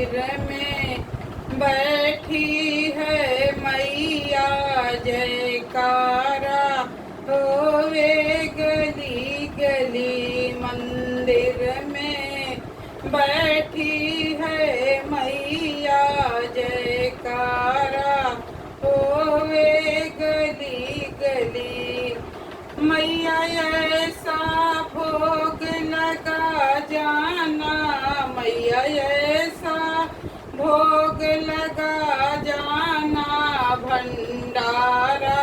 मंदिर में बैठी है मैया जयकारा होवे गली गली। मंदिर में बैठी है मैया जयकारा होवे गली गली। मैया ऐसा भोग लगा जाना, मैया ऐसा भोग लगा जाना, भंडारा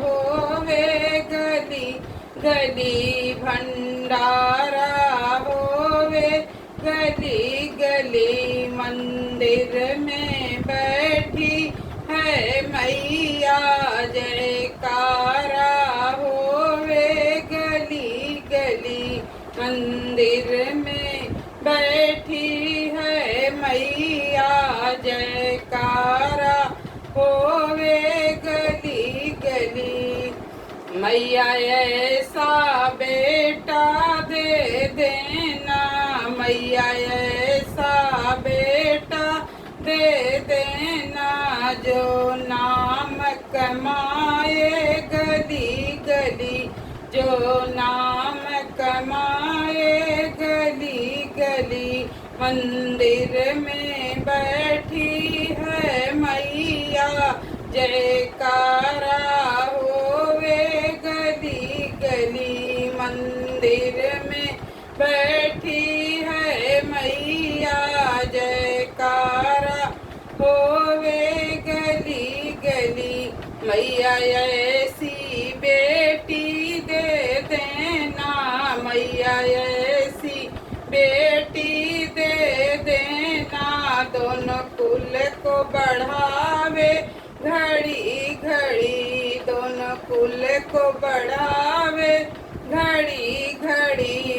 होवे गली गली, भंडारा होवे गली गली। मंदिर में बैठी है मैया जयकारा होवे गली गली। मंदिर में बैठी है मैया जयकारा होवे गली गली। मैया ऐसा बेटा दे देना, मैया ऐसा बेटा दे देना, जो नाम कमाए गली गली, जो नाम कमाए गली गली। मंदिर में बैठी है मैया जयकारा होवे गली गली। मंदिर में बैठी है मैया जयकारा होवे गली गली। मैया ऐसी बेटी दे देना, मैया ऐसी बेटी दे देना, दोनों कुल को बढ़ावे घड़ी घड़ी, दोनों कुल को बढ़ावे घड़ी घड़ी।